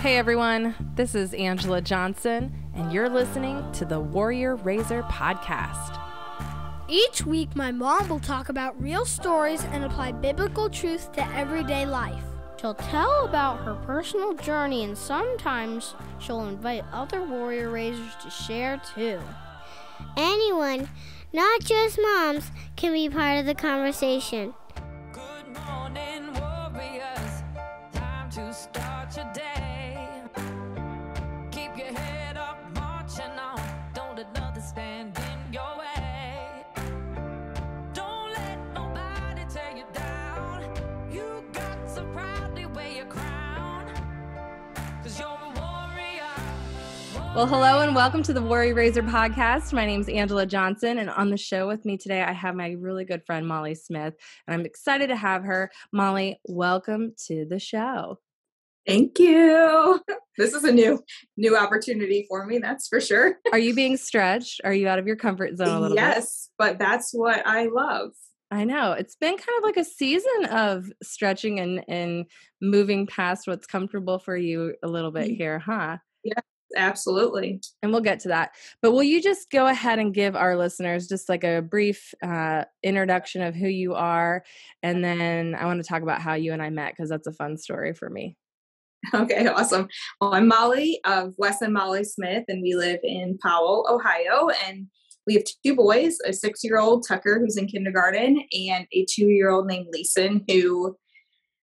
Hey everyone, this is Angela Johnson, and you're listening to the Warrior Razor Podcast. Each week, my mom will talk about real stories and apply biblical truth to everyday life. She'll tell about her personal journey, and sometimes she'll invite other warrior raisers to share too. Anyone, not just moms, can be part of the conversation. Good morning, warriors. Time to start your day. Keep your head up, marching on. Don't let nothing stand in your way. Don't let nobody tear you down. You got to proudly wear your crown. 'Cause you're a warrior. Well, hello and welcome to the Warrior Razor Podcast. My name is Angela Johnson, and on the show with me today, I have my really good friend, Molly Smith, and I'm excited to have her. Molly, welcome to the show. Thank you. This is a new opportunity for me, that's for sure. Are you being stretched? Are you out of your comfort zone a little bit? Yes, but that's what I love. I know. It's been kind of like a season of stretching and moving past what's comfortable for you a little bit here, huh? Yeah, absolutely. And we'll get to that. But will you just go ahead and give our listeners just like a brief introduction of who you are? And then I want to talk about how you and I met because that's a fun story for me. Okay, awesome. Well, I'm Molly of Wes and Molly Smith, and we live in Powell, Ohio. And we have two boys, a 6-year-old Tucker, who's in kindergarten, and a 2-year-old named Leeson, who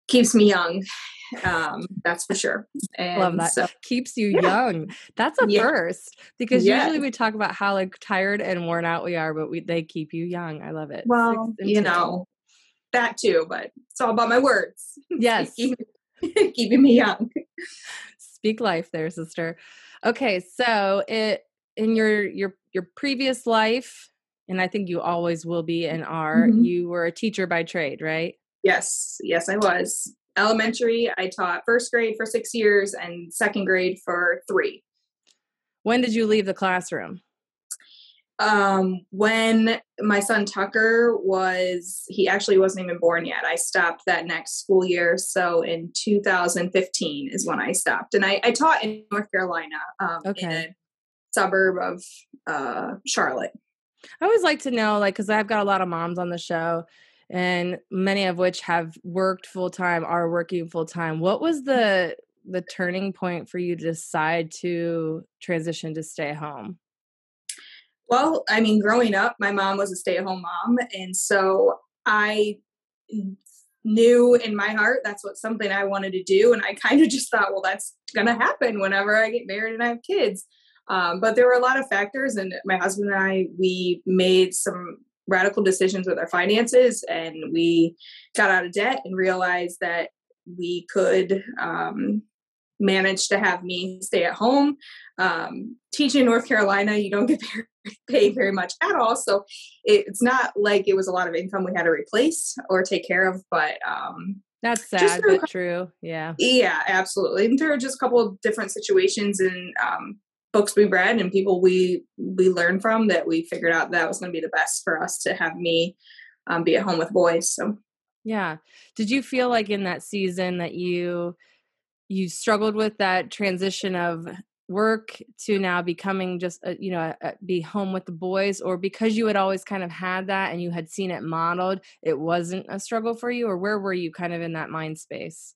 keeps me young. That's for sure. And Love that. So, Keeps you young. That's a first because Yeah. usually we talk about how like tired and worn out we are, but they keep you young. I love it. well, 6 and you 2. know, that too, but it's all about my words. Yes. Keeping me young. Speak life there, sister. Okay, so in your previous life, and I think you always will be and are, Mhm. you were a teacher by trade, right? Yes, I was. Elementary, I taught first grade for 6 years and second grade for 3. When did you leave the classroom? When my son Tucker he actually wasn't even born yet. I stopped that next school year. So in 2015 is when I stopped. And I taught in North Carolina, in a suburb of Charlotte. I always like to know, like, because I've got a lot of moms on the show, and many of which have worked full-time, are working full-time. What was the turning point for you to decide to transition to stay home? Well, I mean, growing up, my mom was a stay-at-home mom. And so I knew in my heart that's something I wanted to do. And I kind of just thought, well, that's going to happen whenever I get married and I have kids. But there were a lot of factors, and my husband and I, we made some radical decisions with our finances, and we got out of debt and realized that we could manage to have me stay at home. Teaching in North Carolina, you don't get paid very much at all. So it's not like it was a lot of income we had to replace or take care of, but That's sad, but true. Yeah. Yeah, absolutely. And there are just a couple of different situations and books we read and people we learned from that we figured out that was going to be the best for us to have me be at home with boys. So Yeah. Did you feel like in that season that you struggled with that transition of work to now becoming just, be home with the boys, or because you had always kind of had that and you had seen it modeled, it wasn't a struggle for you? Or where were you kind of in that mind space?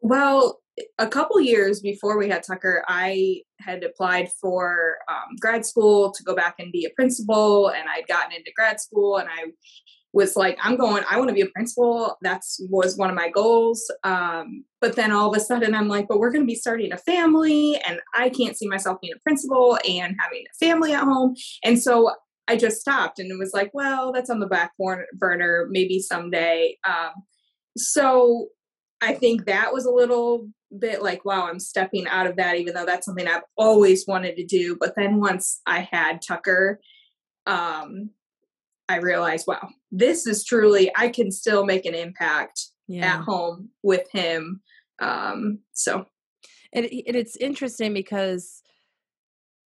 Well, a couple years before we had Tucker, I had applied for grad school to go back and be a principal, and I'd gotten into grad school, and I was like, I want to be a principal. Was one of my goals. But then all of a sudden I'm like, but we're going to be starting a family, and I can't see myself being a principal and having a family at home. And so I just stopped, and it was like, well, that's on the back burner, maybe someday. So I think that was a little bit like, wow, I'm stepping out of that, even though that's something I've always wanted to do. But then once I had Tucker, I realized, wow, this is truly, I can still make an impact at home with him. So it's interesting because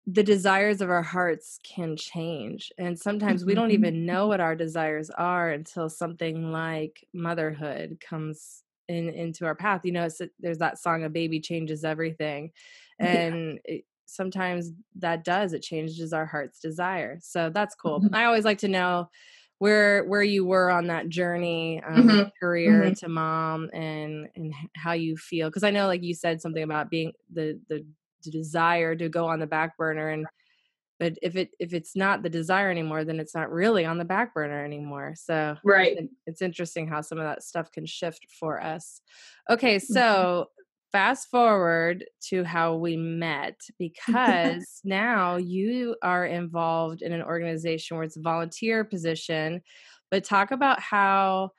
the desires of our hearts can change. And sometimes we don't even know what our desires are until something like motherhood comes into our path. There's that song, "A Baby Changes Everything," Yeah. and sometimes it changes our heart's desire. So that's cool. Mhm. I always like to know where you were on that journey, Mhm. career Mhm. to mom, and how you feel, because I know, like you said something about being the desire to go on the back burner, and but if it's not the desire anymore, then it's not really on the back burner anymore. So Right. it's interesting how some of that stuff can shift for us. Okay, Mhm. so fast forward to how we met, because now you are involved in an organization where it's a volunteer position. But talk about how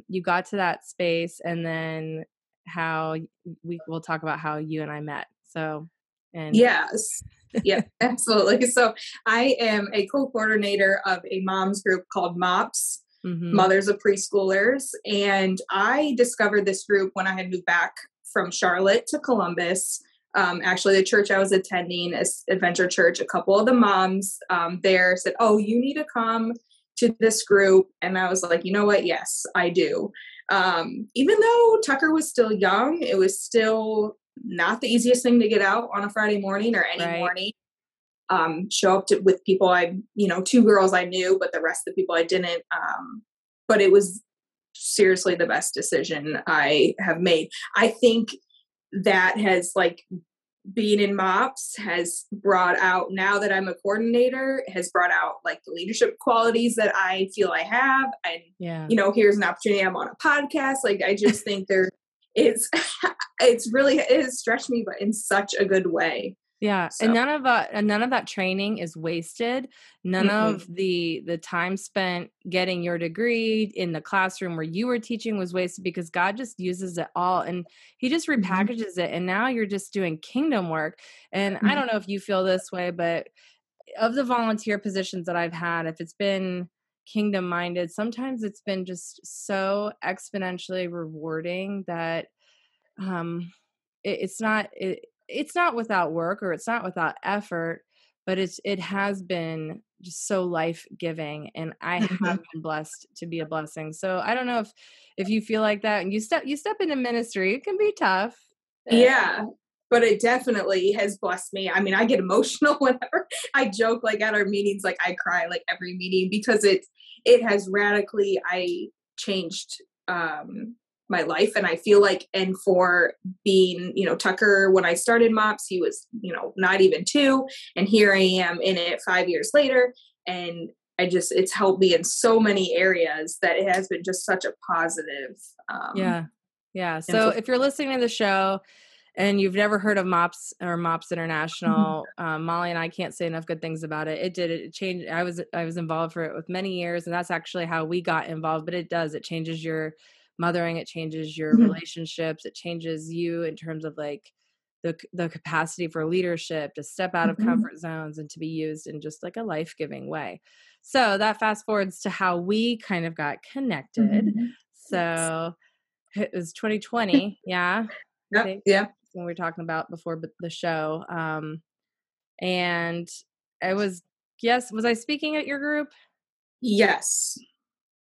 you got to that space, and then how we will talk about how you and I met. So, and Yes. Yep, absolutely. So I am a co-coordinator of a mom's group called MOPS, mhm. Mothers of Preschoolers. And I discovered this group when I had moved back from Charlotte to Columbus. Actually, the church I was attending, Adventure Church, a couple of the moms there said, "Oh, you need to come to this group." And I was like, you know what? Yes, I do. Even though Tucker was still young, it was still not the easiest thing to get out on a Friday morning or any Right. morning. Show up with people two girls I knew, but the rest of the people I didn't. But it was seriously the best decision I have made. I think that has being in MOPS has brought out, now that I'm a coordinator, has brought out like the leadership qualities that I feel I have. And, Yeah. here's an opportunity. I'm on a podcast. Like, I just think there is, it has stretched me, but in such a good way. Yeah, and So, none of that training is wasted. None mm-mm, of the time spent getting your degree in the classroom where you were teaching was wasted, because God just uses it all, and he just mhm, repackages it, and now you're just doing kingdom work. And I mhm, don't know if you feel this way, but of the volunteer positions that I've had, if it's been kingdom minded, sometimes it's been just so exponentially rewarding that um it's not without work, or it's not without effort, but it has been just so life-giving, and I have mhm. been blessed to be a blessing. So I don't know if you feel like that, and you step into ministry, it can be tough. Eh, Yeah, but it definitely has blessed me. I mean, I get emotional whenever I joke, like at our meetings, like I cry like every meeting, because it has radically I changed my life. And I feel like, and for being, Tucker, when I started MOPS, he was, not even 2, and here I am in it 5 years later. And it's helped me in so many areas that it has been just such a positive yeah. Yeah. So influence. if you're listening to the show and you've never heard of MOPS or MOPS International, Molly and I can't say enough good things about it. It changed. I was involved for it with many years, and that's actually how we got involved. But it changes your mothering, it changes your relationships, it changes you in terms of like the capacity for leadership, to step out of Mhm. comfort zones and to be used in just like a life-giving way. So that fast forwards to how we kind of got connected. Mhm. Yes. So it was 2020, yeah, I Yep, think, yeah. when we were talking about before the show, and I was yes, was I speaking at your group Yes.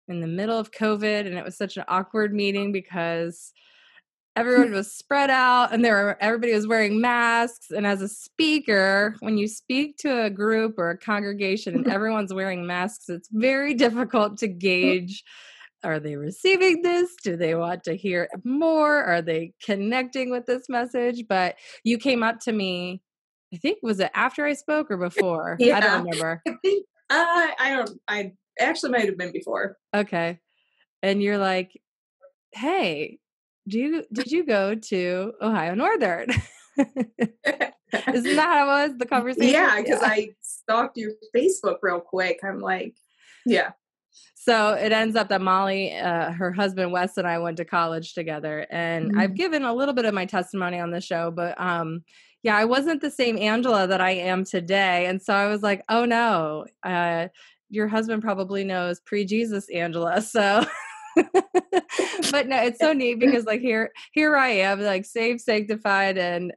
in the middle of COVID, and it was such an awkward meeting because everyone was spread out, and everybody was wearing masks, and as a speaker, when you speak to a group or a congregation and everyone's wearing masks, it's very difficult to gauge, are they receiving this? Do they want to hear more? Are they connecting with this message? But you came up to me, I think, was it after I spoke or before? I don't Yeah. remember. I think I don't I actually might have been before. Okay. And you're like, "Hey, did you go to Ohio Northern?" Isn't that how it was, the conversation? Yeah, because Yeah. I stalked your Facebook real quick. I'm like, yeah. So it ends up that Molly, her husband Wes, and I went to college together, and I've Mhm. given a little bit of my testimony on the show, but yeah, I wasn't the same Angela that I am today, and so I was like, oh no, your husband probably knows pre-Jesus Angela, so. But no, it's so neat because like here I am, like saved, sanctified, and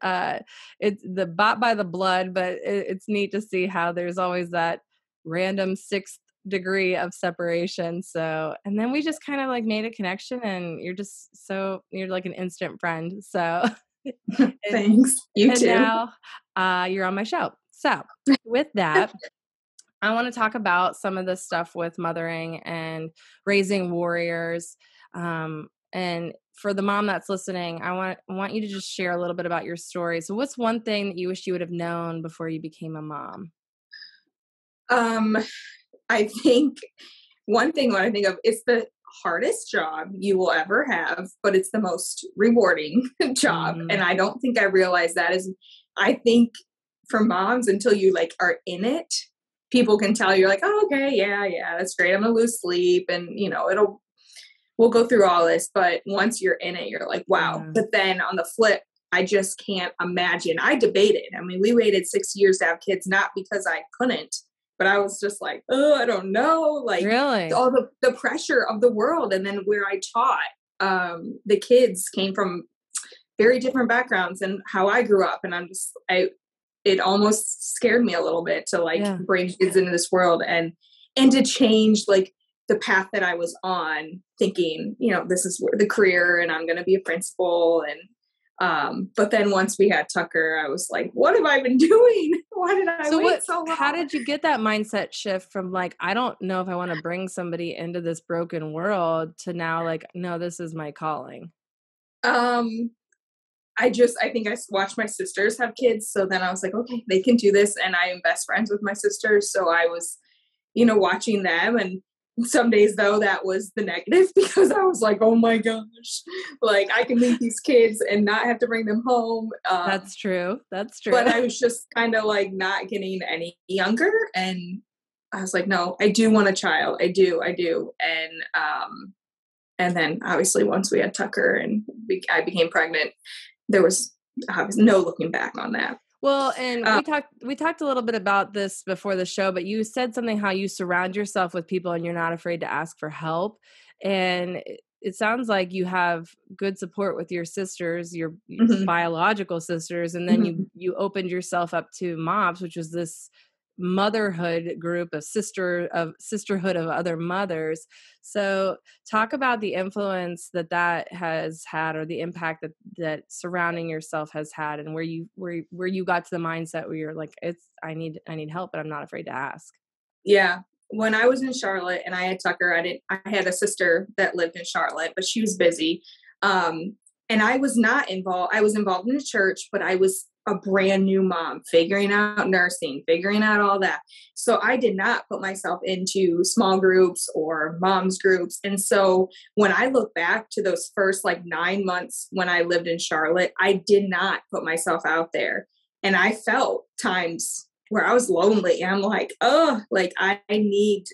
it's bought by the blood, but it's neat to see how there's always that random sixth degree of separation. So, and then we just kind of like made a connection, and you're like an instant friend. So, and, Thanks. You and too. now you're on my show. So, with that, I want to talk about some of the stuff with mothering and raising warriors. And for the mom that's listening, I want you to just share a little bit about your story. So, what's one thing that you wish you would have known before you became a mom? Um, I think one thing when I think of, it's the hardest job you will ever have, but it's the most rewarding job. Mhm. And I don't think I realized that is, I think for moms, until you like are in it, people can tell you're like, oh, okay, yeah, that's great. I'm gonna lose sleep and we'll go through all this. But once you're in it, you're like, wow. Yeah. But then on the flip, I just can't imagine. I debated. I mean, we waited 6 years to have kids, not because I couldn't, but I was just like, oh, I don't know. Like Really? all the pressure of the world. And then where I taught, the kids came from very different backgrounds than how I grew up. And it almost scared me a little bit to like Yeah. bring kids into this world and to change like the path that I was on, thinking, this is where the career and I'm going to be a principal. And but then once we had Tucker, I was like, what have I been doing? Why did I So wait so how long? did you get that mindset shift from like, I don't know if I want to bring somebody into this broken world to now like, no, this is my calling? Um, I think I watched my sisters have kids. So then I was like, okay, they can do this. And I am best friends with my sisters. So I was, watching them. And some days though, that was the negative because I was like, oh my gosh, like I can leave these kids and not have to bring them home. That's true. That's true. But I was just kind of like not getting any younger. And I was like, no, I do want a child. I do. And then obviously once we had Tucker and I became pregnant, there was no looking back on that. Well, and Um, we talked a little bit about this before the show, but you said something how you surround yourself with people and you're not afraid to ask for help. And it sounds like you have good support with your sisters, your mhm, biological sisters, and then mhm. you opened yourself up to moms, which was this motherhood group of sisterhood of other mothers. So talk about the influence that has had, or the impact that surrounding yourself has had, and where you got to the mindset where you're like, I need help, but I'm not afraid to ask. Yeah. When I was in Charlotte and I had Tucker, I had a sister that lived in Charlotte, but she was busy. Um, and I was not involved. I was involved in the church, but I was a brand new mom, figuring out nursing, figuring out all that. So I did not put myself into small groups or moms groups. And so when I look back to those first like 9 months when I lived in Charlotte, I did not put myself out there. And I felt times where I was lonely and I'm like, oh, like I need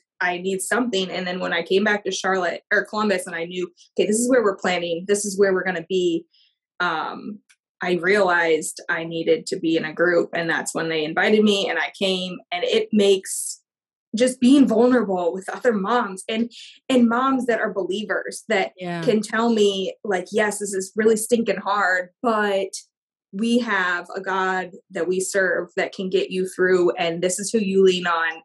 something. And then when I came back to Charlotte or Columbus and I knew, okay, this is where we're planning, this is where we're gonna be, I realized I needed to be in a group. And that's when they invited me and I came. And it makes just being vulnerable with other moms and moms that are believers that Yeah. can tell me like, yes, this is really stinking hard, but we have a God that we serve that can get you through, and this is who you lean on.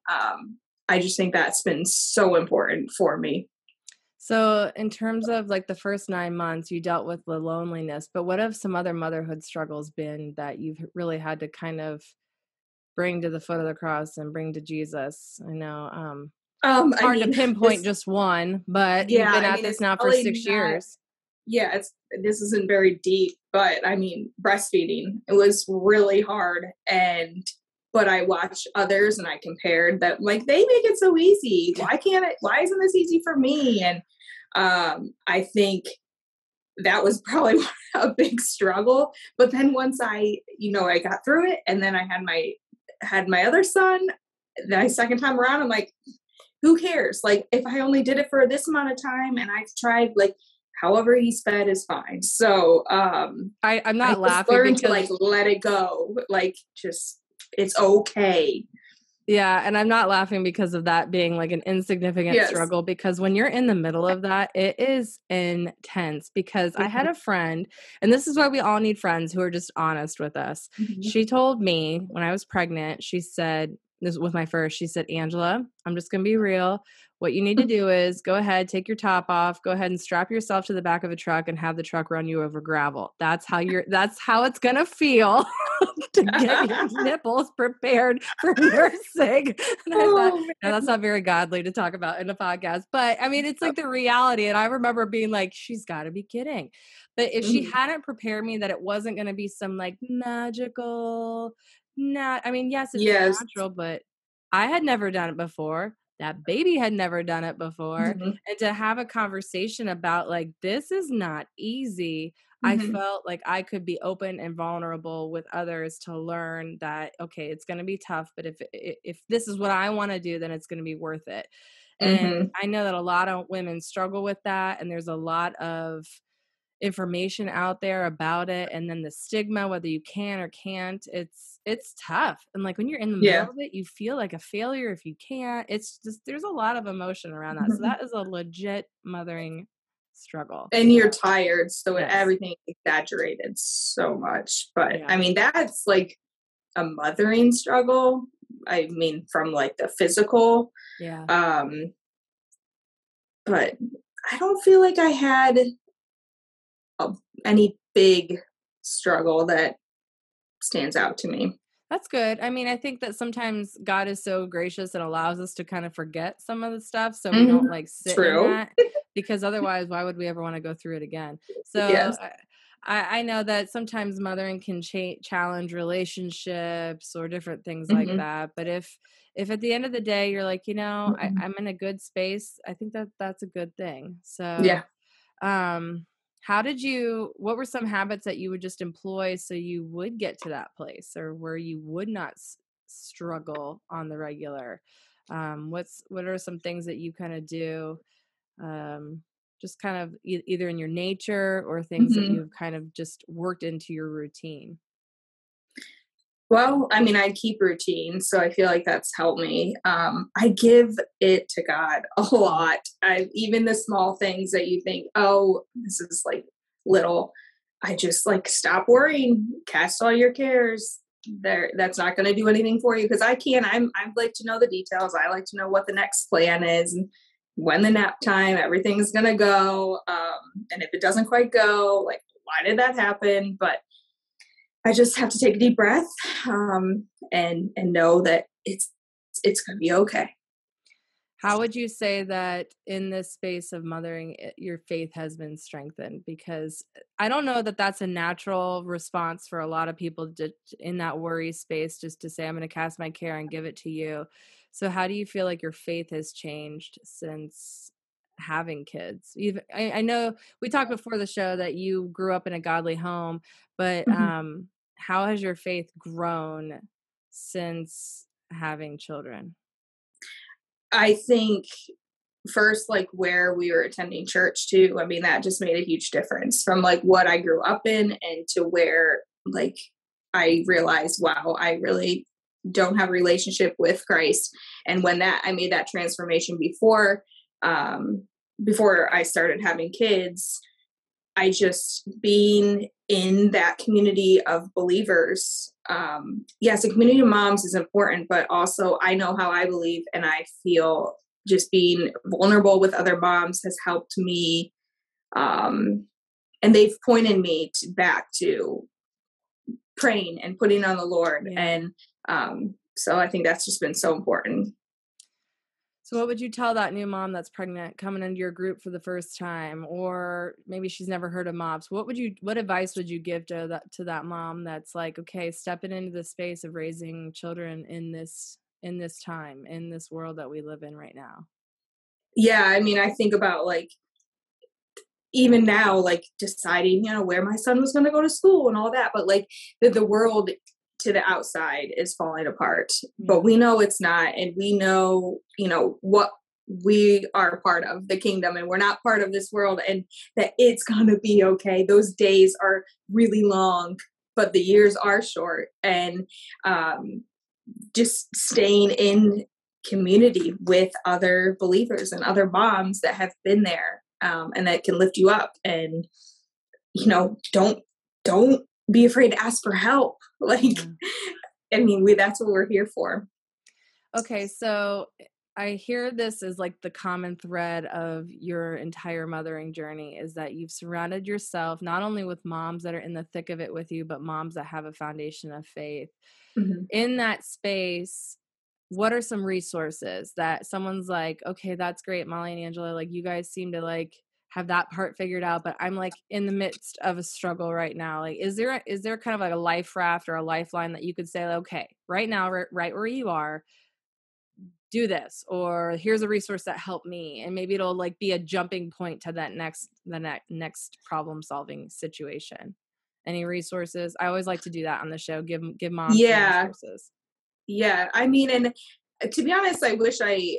I just think that's been so important for me. So in terms of like the first 9 months, you dealt with the loneliness, but what have some other motherhood struggles been that you've really had to kind of bring to the foot of the cross and bring to Jesus? I know, it's I hard to mean, pinpoint just one, but you've yeah, been I at mean, this it's now for probably 6 not, years. yeah, this isn't very deep, but I mean, breastfeeding, it was really hard. But I watched others and I compared that, like, they make it so easy. Why isn't this easy for me? And I think that was probably a big struggle. But then once I got through it, and then I had my other son, the second time around, I'm like, who cares? Like, if I only did it for this amount of time, and I've tried, like, however he's fed is fine. So I'm I not just laughing learned to because like let it go. Like, just it's okay. yeah, and I'm not laughing because of that being like an insignificant Yes. struggle, because when you're in the middle of that, it is intense. Because I had Mhm, a friend, and this is why we all need friends who are just honest with us. mhm, She told me when I was pregnant, she said, this with my first, she said, "Angela, I'm just going to be real. What you need to do is go ahead, take your top off, go ahead and strap yourself to the back of a truck and have the truck run you over gravel. That's how it's going to feel to get your nipples prepared for nursing." And I thought, Oh no, that's not very godly to talk about in a podcast, but I mean, it's like the reality. And I remember being like, she's got to be kidding. But if she man. hadn't prepared me that it wasn't going to be some like magical, not, I mean, yes, it's Yes. natural, but I had never done it before. That baby had never done it before. Mhm. And to have a conversation about like, this is not easy. I Mhm. felt like I could be open and vulnerable with others to learn that, okay, it's going to be tough, but if this is what I want to do, then it's going to be worth it. And Mhm. I know that a lot of women struggle with that. And there's a lot of information out there about it, and then the stigma, whether you can or can't, it's tough. And like when you're in the middle Yeah. of it, you feel like a failure if you can't. It's just, there's a lot of emotion around that. So Mhm. that is a legit mothering struggle. And you're tired, so Yes. everything is exaggerated so much. But Yeah. I mean, that's like a mothering struggle. I mean, from like the physical. Yeah. Um, but I don't feel like I had any big struggle that stands out to me. That's good. I mean, I think that sometimes God is so gracious and allows us to kind of forget some of the stuff so we Mhm. don't like sit in True. that, because otherwise, why would we ever want to go through it again? So Yes. I know that sometimes mothering can challenge relationships or different things like Mhm. that. But if at the end of the day you're like, Mhm. I'm in a good space, I think that that's a good thing. So Yeah. um, what were some habits that you would just employ so you would get to that place or where you would not struggle on the regular? What are some things that you kind of do? Um, just kind of either in your nature or things that Mhm. you've kind of just worked into your routine. Well, I mean, I keep routine, so I feel like that's helped me. I give it to God a Yeah. lot. Even the small things that you think, oh, this is like little, I just like stop worrying, cast all your cares. There, that's not going to do anything for you because I can't. I like to know the details. I like to know what the next plan is and when the nap time, everything's going to go. And if it doesn't quite go, like, why did that happen? But I just have to take a deep breath, and know that it's gonna be okay. How would you say that in this space of mothering, your faith has been strengthened? Because I don't know that that's a natural response for a lot of people in that worry space, just to say, I'm going to cast my care and give it to you. So, how do you feel like your faith has changed since having kids? Even I know we talked before the show that you grew up in a godly home, but Mhm. how has your faith grown since having children? I think first, like where we were attending church too. I mean, that just made a huge difference from like what I grew up in and to where like I realized, wow, I really don't have a relationship with Christ. And when that I made that transformation um, before I started having kids, I just being in that community of believers. Yes, a community of moms is important, but also I know how I believe, and I feel just being vulnerable with other moms has helped me. Um, and they've pointed me back to praying and putting on the Lord, Yeah. and so I think that's just been so important. So what would you tell that new mom that's pregnant coming into your group for the first time, or maybe she's never heard of MOPS? What advice would you give to that mom that's like, okay, stepping into the space of raising children in this time, in this world that we live in right now? Yeah, I mean, I think about like even now, like deciding, where my son was going to go to school and all that, but like the world to the outside is falling apart, but Yeah. we know it's not. And we know, what we are part of the kingdom and we're not part of this world and that it's going to be okay. Those days are really long, but the years are short. And um, just staying in community with other believers and other moms that have been there, and that can lift you up, and don't be afraid to ask for help. Like, Yeah. I mean, that's what we're here for. Okay, so I hear this as like the common thread of your entire mothering journey is that you've surrounded yourself not only with moms that are in the thick of it with you, but moms that have a foundation of faith. Mhm. In that space, what are some resources that someone's like, okay, that's great, Molly and Angela, like you guys seem to like have that part figured out, but I'm like in the midst of a struggle right now. Like, is there kind of like a life raft or a lifeline that you could say, okay, right now, right where you are, do this, or here's a resource that helped me, and maybe it'll like be a jumping point to that next problem solving situation. Any resources? I always like to do that on the show. Give moms some Yeah. resources. Yeah. I mean, and to be honest, I wish I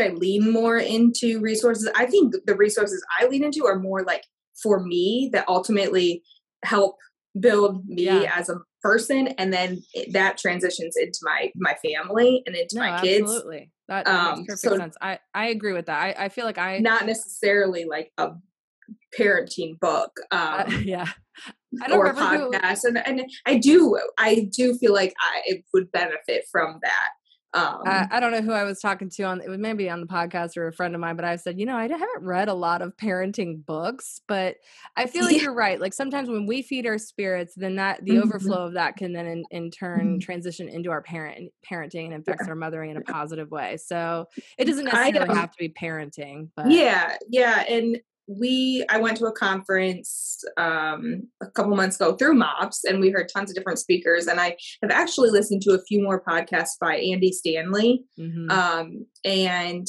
lean more into resources. I think the resources I lean into are more like for me that ultimately help build me Yeah. as a person, and then that transitions into my family and into No, my kids. absolutely. That makes perfect So sense. I agree with that. I feel like not necessarily like a parenting book, yeah. I don't or a remember who podcast, and I do feel like it would benefit from that. I don't know who I was talking to on it was maybe on the podcast or a friend of mine, but I said, I haven't read a lot of parenting books, but I feel like Yeah. you're right. Like sometimes when we feed our spirits, then that the Mhm. overflow of that can then in turn Mhm. transition into our parenting and affects Yeah. our mothering in a positive way. So it doesn't I necessarily have to be parenting, but Yeah, yeah, and I went to a conference a couple months ago through MOPS, and we heard tons of different speakers, and I have actually listened to a few more podcasts by Andy Stanley, mhm. and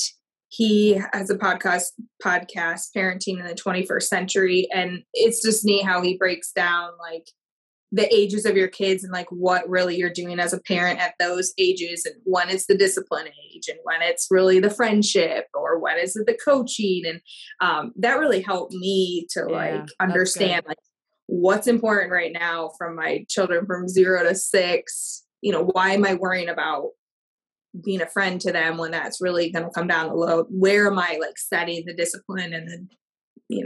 he has a podcast parenting in the 21st century, and it's just neat how he breaks down like the ages of your kids and like what really you're doing as a parent at those ages, and when it's the discipline age and when it's really the friendship or when is it the coaching, and that really helped me to like Yeah, that's understand good. like what's important right now from my children from 0 to 6. Why am I worrying about being a friend to them when that's really going to come down the road? Where am I like setting the discipline and then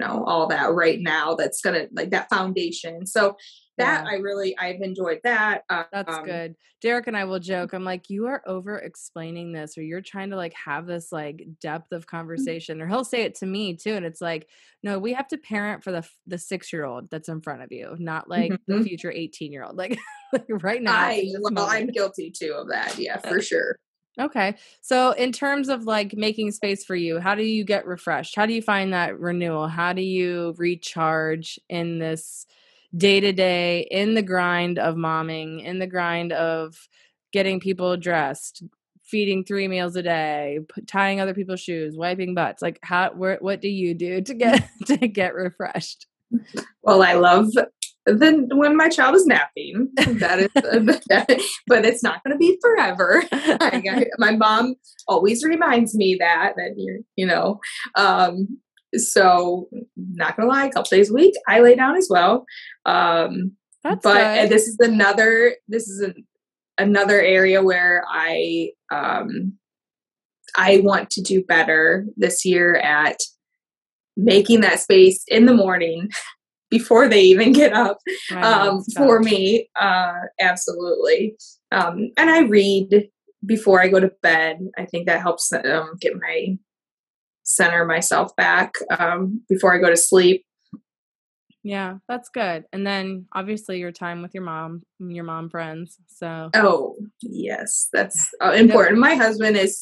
all that right now that's gonna like that foundation. So that Yeah. I've enjoyed that. That's good. Derek and I will joke. I'm like, you are over explaining this, or you're trying to like have this like depth of conversation, or he'll say it to me too. And it's like, no, we have to parent for the 6-year-old that's in front of you, not like the Mhm. future 18-year-old. Like, like right now in this Well, moment. I'm guilty too of that. Yeah, for sure. Okay. So in terms of like making space for you, how do you get refreshed? How do you find that renewal? How do you recharge in this day to day, in the grind of momming, in the grind of getting people dressed, feeding 3 meals a day, tying other people's shoes, wiping butts? Like what do you do to get to get refreshed? Well, I love then when my child is napping. That is, but it's not going to be forever. My mom always reminds me that Um, so not gonna lie, a couple days a week I lay down as well. That's But good. another area where I want to do better this year at making that space in the morning before they even get up, I know it's for tough. me. Absolutely. And I read before I go to bed. I think that helps get my center myself back before I go to sleep. Yeah, that's good. And then obviously your time with your mom, and your mom friends. So Oh, yes, that's I know. important. My husband is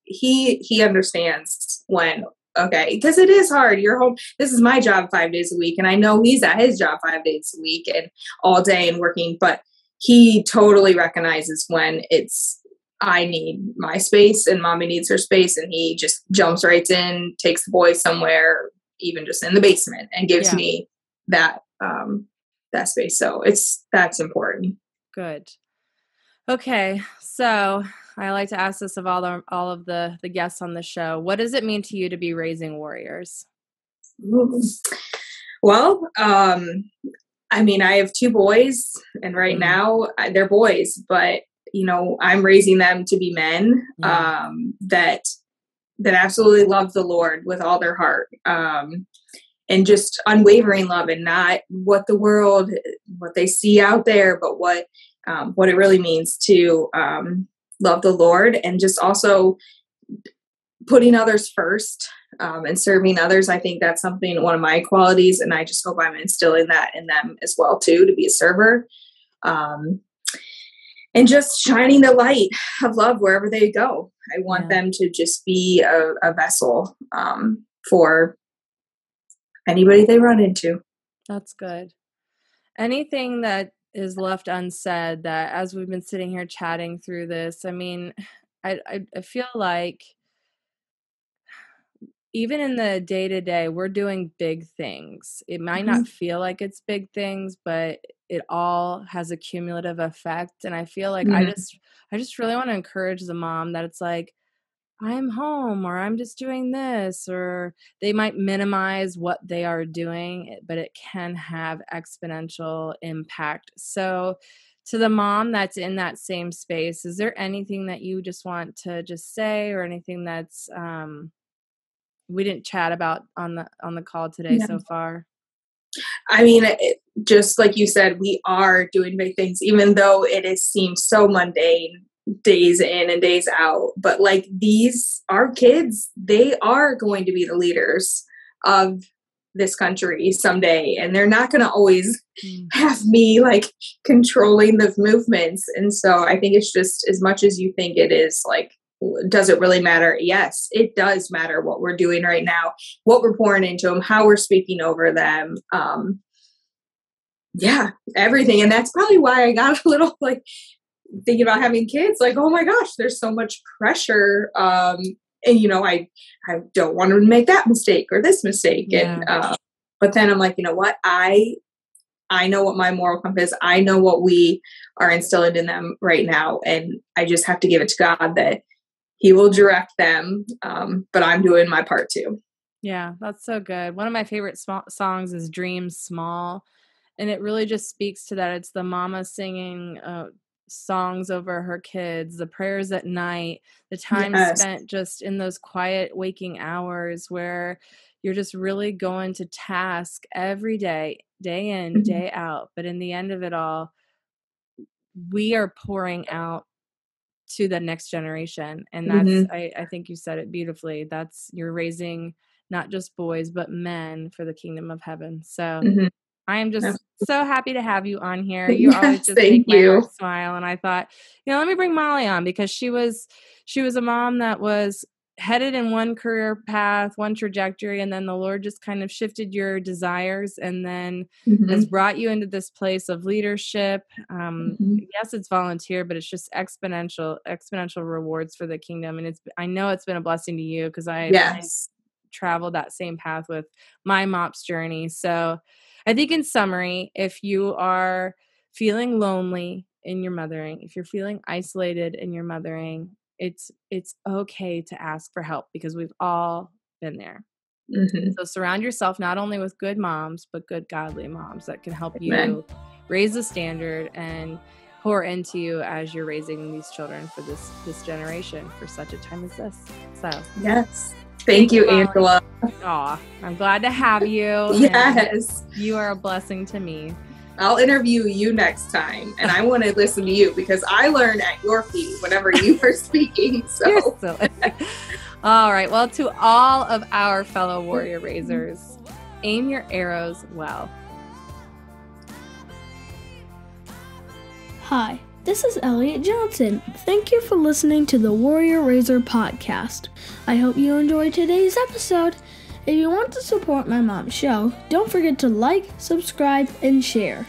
he understands when, okay, because it is hard. You're home. This is my job 5 days a week, and I know he's at his job 5 days a week and all day and working, but he totally recognizes when I need my space and mommy needs her space, and he just jumps right in, takes the boys somewhere, even just in the basement, and gives Yeah, me that that space. So that's important. good. Okay, so I like to ask this of all of the guests on the show. What does it mean to you to be raising warriors? Ooh. Well, I mean, I have 2 boys, and right Mm, now they're boys, but I'm raising them to be men yeah, that absolutely love the Lord with all their heart, and just unwavering love, and not what they see out there, but what it really means to love the Lord, and just also putting others first, and serving others. I think that's one of my qualities, and I just hope I'm instilling that in them as well too, to be a server, and just shining the light of love wherever they go. I want them to just be a vessel, for anybody they run into. That's good. Anything that is left unsaid that, as we've been sitting here chatting through this, I mean, I feel like even in the day-to-day, we're doing big things. It might not feel like it's big things, but it all has a cumulative effect. And I feel like I just really want to encourage the mom that it's like, I'm home, or I'm just doing this, or they might minimize what they are doing, but it can have exponential impact. So to the mom that's in that same space, is there anything that you just want to just say, or anything that's we didn't chat about on the call today so far? I mean, just like you said, we are doing big things, even though seems so mundane days in and days out. But like, our kids, they are going to be the leaders of this country someday, and they're not going to always have me like controlling the movements. And so I think it's just, as much as you think it is like, does it really matter? Yes, it does matter what we're doing right now, what we're pouring into them, how we're speaking over them. Everything. And that's probably why I got a little like thinking about having kids, like, oh my gosh, there's so much pressure. And I don't want to make that mistake or this mistake. And, but then I'm like, you know what? I know what my moral compass is. I know what we are instilling in them right now. And I just have to give it to God that He will direct them. But I'm doing my part too. Yeah, that's so good. One of my favorite songs is Dream Small. And it really just speaks to that. It's the mama singing songs over her kids, the prayers at night, the time spent just in those quiet waking hours where you're just really going to task every day, day in, day out. But in the end of it all, we are pouring out to the next generation. And that's, I think you said it beautifully. You're raising not just boys, but men for the kingdom of heaven. So I am just so happy to have you on here. You always just make my heart smile. And I thought, let me bring Molly on, because she was a mom that was headed in one career path, one trajectory, and then the Lord just kind of shifted your desires and then has brought you into this place of leadership. Yes, it's volunteer, but it's just exponential rewards for the kingdom. And I know it's been a blessing to you, because I traveled that same path with my MOPS journey. So I think in summary, if you are feeling lonely in your mothering, if you're feeling isolated in your mothering, it's okay to ask for help, because we've all been there. So surround yourself not only with good moms, but good godly moms that can help you raise the standard and pour into you as you're raising these children for this generation for such a time as this. So yes. Thank you, Angela. Aw, I'm glad to have you. Yes. You are a blessing to me. I'll interview you next time, and I want to listen to you, because I learn at your feet whenever you are speaking. So. You're silly. All right. Well, to all of our fellow warrior raisers, aim your arrows well. Hi, this is Elliot Johnson. Thank you for listening to the Warrior Raiser podcast. I hope you enjoyed today's episode. If you want to support my mom's show, don't forget to like, subscribe, and share.